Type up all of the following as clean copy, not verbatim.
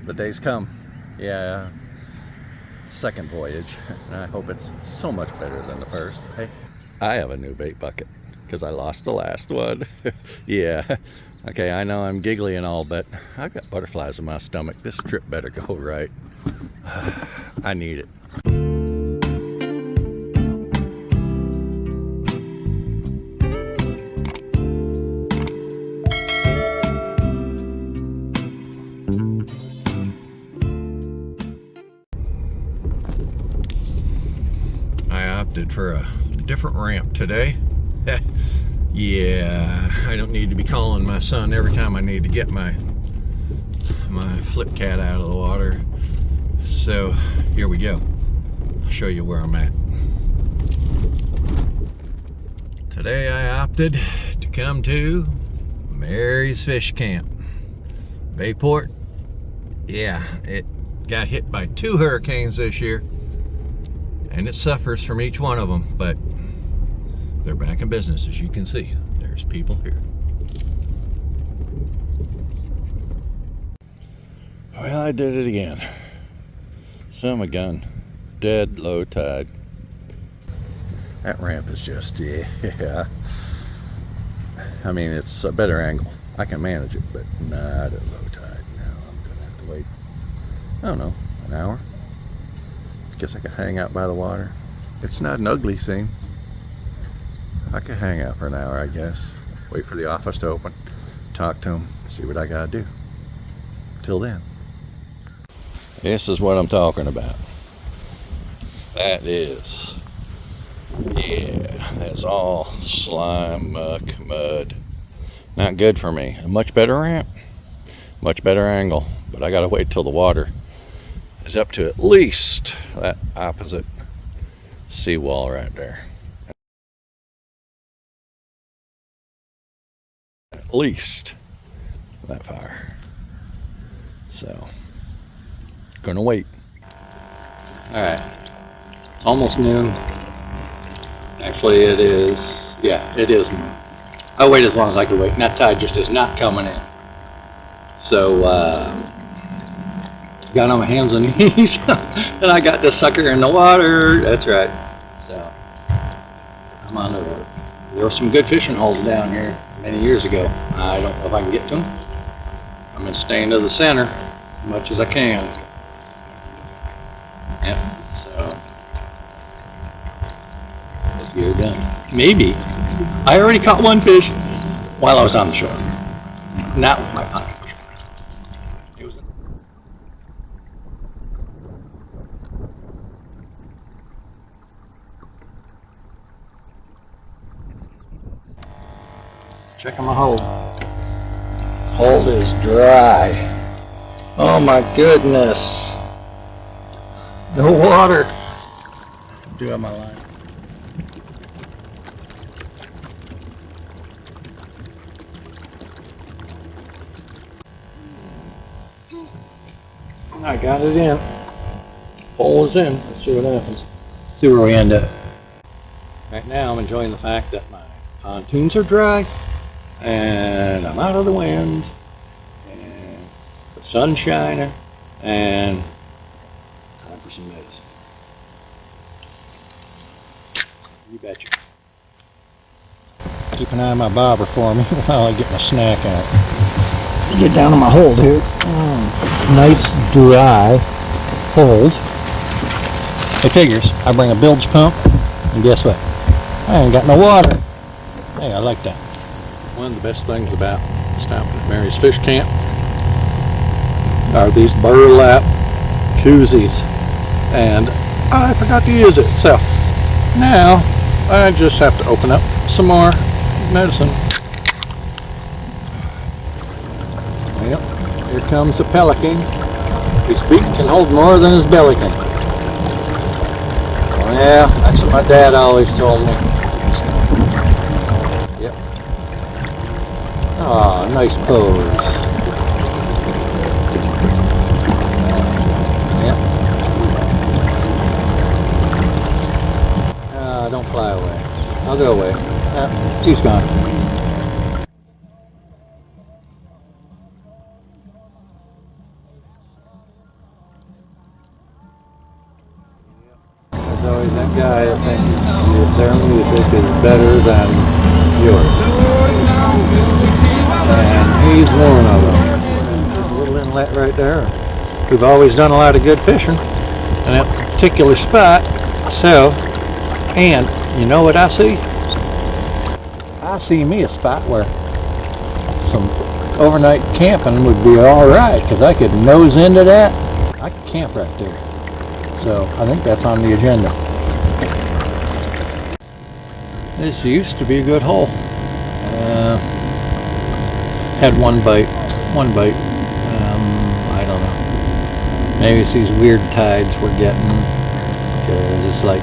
the day's come. Yeah, second voyage, and I hope it's so much better than the first. Hey, I have a new bait bucket because I lost the last one. Yeah, okay, I know I'm giggly and all, but I've got butterflies in my stomach. This trip better go right. I need it. I opted for a different ramp today. Yeah, I don't need to be calling my son every time I need to get my flip cat out of the water. So here we go. I'll show you where I'm at. Today I opted to come to Mary's Fish Camp. Bayport. Yeah, it got hit by 2 hurricanes this year, and it suffers from each one of them, but they're back in business, as you can see. There's people here. Well, I did it again. Son of a gun. Dead low tide. That ramp is just, yeah. I mean, it's a better angle. I can manage it, but not at low tide. No, I'm gonna have to wait, I don't know, an hour. Guess I could hang out by the water. It's not an ugly scene. I could hang out for an hour, I guess. Wait for the office to open, talk to them, see what I gotta do. Till then. This is what I'm talking about. That is, yeah, that's all slime, muck, mud. Not good for me. A much better ramp, much better angle, but I gotta wait till the water is up to at least that opposite seawall right there. At least that far. So, gonna wait. Alright, it's almost noon. Actually, it is, yeah, it is noon. I'll wait as long as I can wait, and that tide just is not coming in. So, got on my hands and knees, and I got this sucker in the water. That's right. So, I'm on over. There were some good fishing holes down here many years ago. I don't know if I can get to them. I'm gonna stay into the center as much as I can. Yep, so let's get her done. Maybe I already caught one fish while I was on the shore. Not with my pocket fish. It was checking my hole. Hole is dry. Oh my goodness. No water. I do have my line. I got it in. Hole is in. Let's see what happens. See where we end up. Right now I'm enjoying the fact that my pontoons are dry and I'm out of the wind and the sun's shining and time for some medicine. You betcha. Keep an eye on my bobber for me while I get my snack out. Get down to my hold here. Nice dry hold. It figures. I bring a bilge pump and guess what? I ain't got no water. Hey, I like that. One of the best things about stopping at Mary's Fish Camp are these burlap koozies, and I forgot to use it, so now I just have to open up some more medicine. Yep, here comes a pelican. His beak can hold more than his belly can. Well, that's what my dad always told me. Yep. Ah, nice pose. Yep. Don't fly away. I'll go away. He's gone. always that guy that thinks their music is better than yours. And he's one of them. There's a little inlet right there. We've always done a lot of good fishing in that particular spot. So, and you know what I see? I see me a spot where some overnight camping would be alright, because I could nose into that. I could camp right there. So I think that's on the agenda. This used to be a good hole. Had one bite. I don't know. Maybe it's these weird tides we're getting, because it's like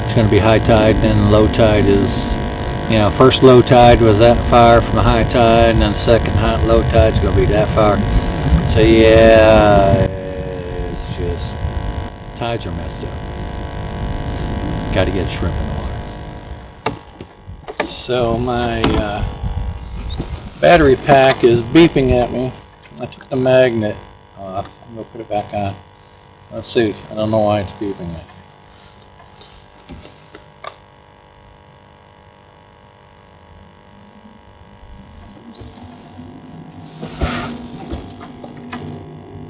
it's going to be high tide and then low tide is, you know, first low tide was that far from the high tide, and then second low tide's going to be that far. So yeah, it's just tides are messed up. Got to get a shrimp in the water. So my battery pack is beeping at me. I took the magnet off. I'm going to put it back on. Let's see. I don't know why it's beeping at me.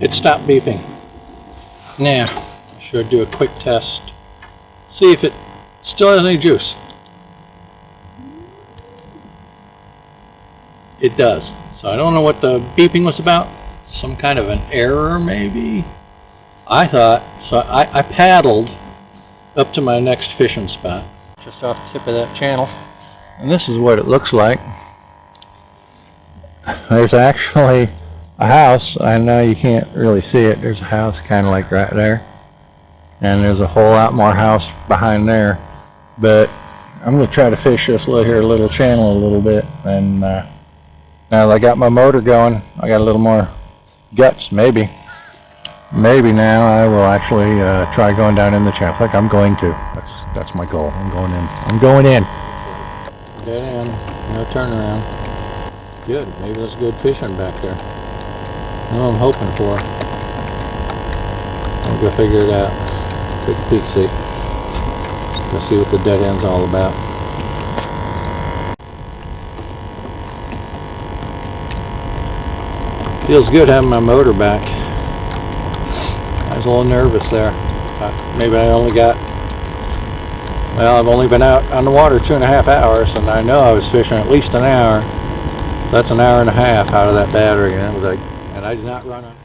It stopped beeping. Now, I should do a quick test. See if it still has any juice. It does. So I don't know what the beeping was about. Some kind of an error, maybe? I thought. So I paddled up to my next fishing spot, just off the tip of that channel. And this is what it looks like. There's actually a house. I know you can't really see it. There's a house kind of like right there. And there's a whole lot more house behind there. But I'm going to try to fish this little channel a little bit. And now that I got my motor going, I got a little more guts. Maybe now I will actually try going down in the channel. I think I'm going to. That's my goal. I'm going in. Dead end. No turnaround. Good. Maybe there's good fishing back there. That's what I'm hoping for. I'll go figure it out. Take a peek, see. Go see what the dead end's all about. Feels good having my motor back. I was a little nervous there. Maybe I only got, well, I've only been out on the water 2.5 hours, and I know I was fishing at least an hour. So that's an hour and a half out of that battery, and it was like, and I did not run on.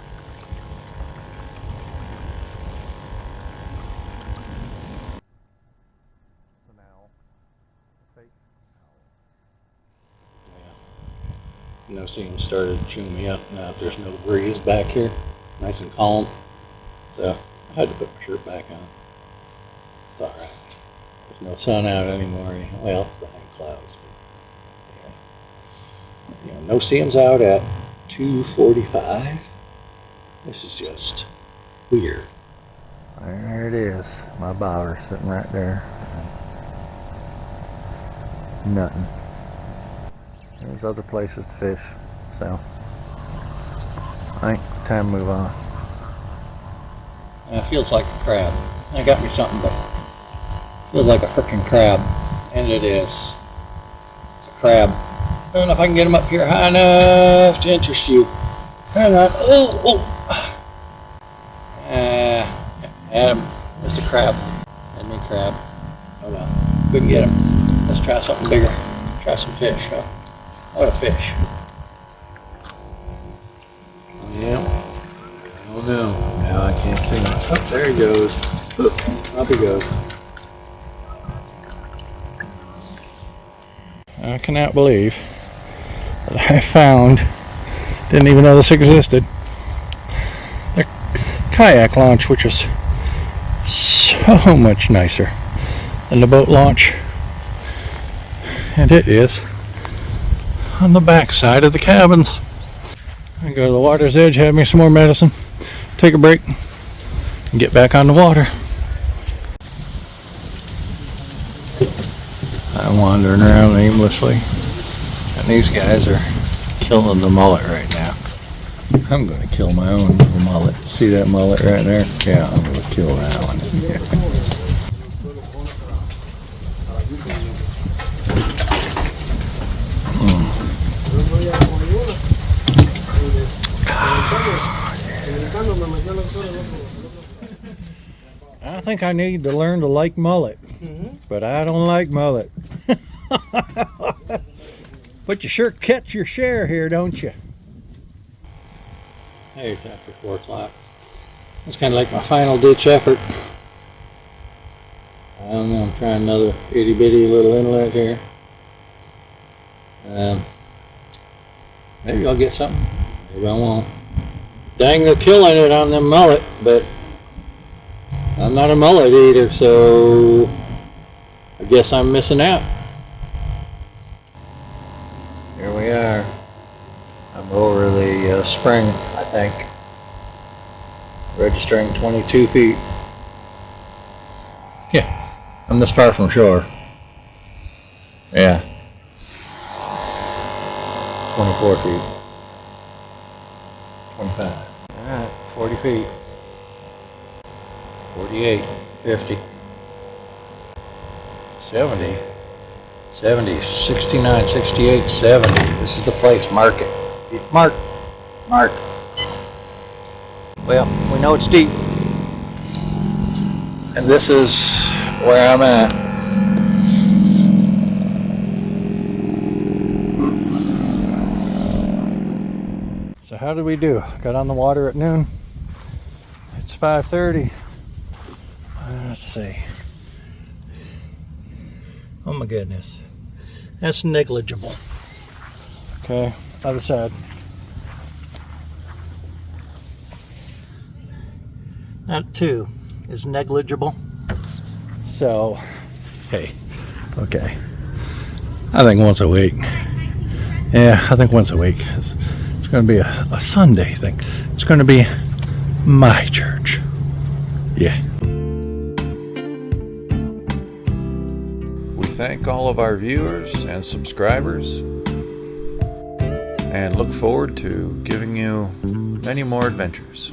No seam started chewing me up. Now there's no breeze back here, nice and calm. So I had to put my shirt back on. It's all right. There's no sun out anymore. Well, it's behind clouds, but yeah. You know, no seams out at 2:45. This is just weird. There it is, my bobber sitting right there. Nothing. There's other places to fish, so I think time to move on. It feels like a crab. I got me something, but it feels like a frickin' crab, and it is. It's a crab. I don't know if I can get him up here high enough to interest you. Hang on. Oh. Had him. There's a crab. Had me crab. Oh well. Couldn't get him. Let's try something bigger. Try some fish, huh? What a fish. Yeah. Oh no. Now I can't see him. Oh, there he goes. Up he goes. I cannot believe that I found, didn't even know this existed, the kayak launch, which is so much nicer than the boat launch. And it is on the back side of the cabins. I go to the water's edge, have me some more medicine, take a break, and get back on the water. I'm wandering around aimlessly, and these guys are killing the mullet right now. I'm going to kill my own little mullet. See that mullet right there? Yeah, I'm going to kill that one. I think I need to learn to like mullet, but I don't like mullet. But you sure catch your share here, don't you? Hey, it's after 4 o'clock. It's kind of like my final ditch effort. I don't know, I'm trying another itty bitty little inlet here. Maybe I'll get something, maybe I won't. Dang, they're killing it on them mullet, but I'm not a mullet eater, so I guess I'm missing out. Here we are. I'm over the spring, I think. Registering 22 feet. Yeah, I'm this far from shore. Yeah. 24 feet. 25. Alright, 40 feet. 48, 50. 70. 70, 69, 68, 70. This is the place. Mark it. Mark. Mark. Well, we know it's deep. And this is where I'm at. So how did we do? Got on the water at noon. It's 5:30. Let's see. Oh my goodness. That's negligible. Okay, other side. That too is negligible. So, hey, okay. I think once a week. Yeah, I think once a week. It's going to be a Sunday thing. It's going to be my church. Yeah. We thank all of our viewers and subscribers and look forward to giving you many more adventures.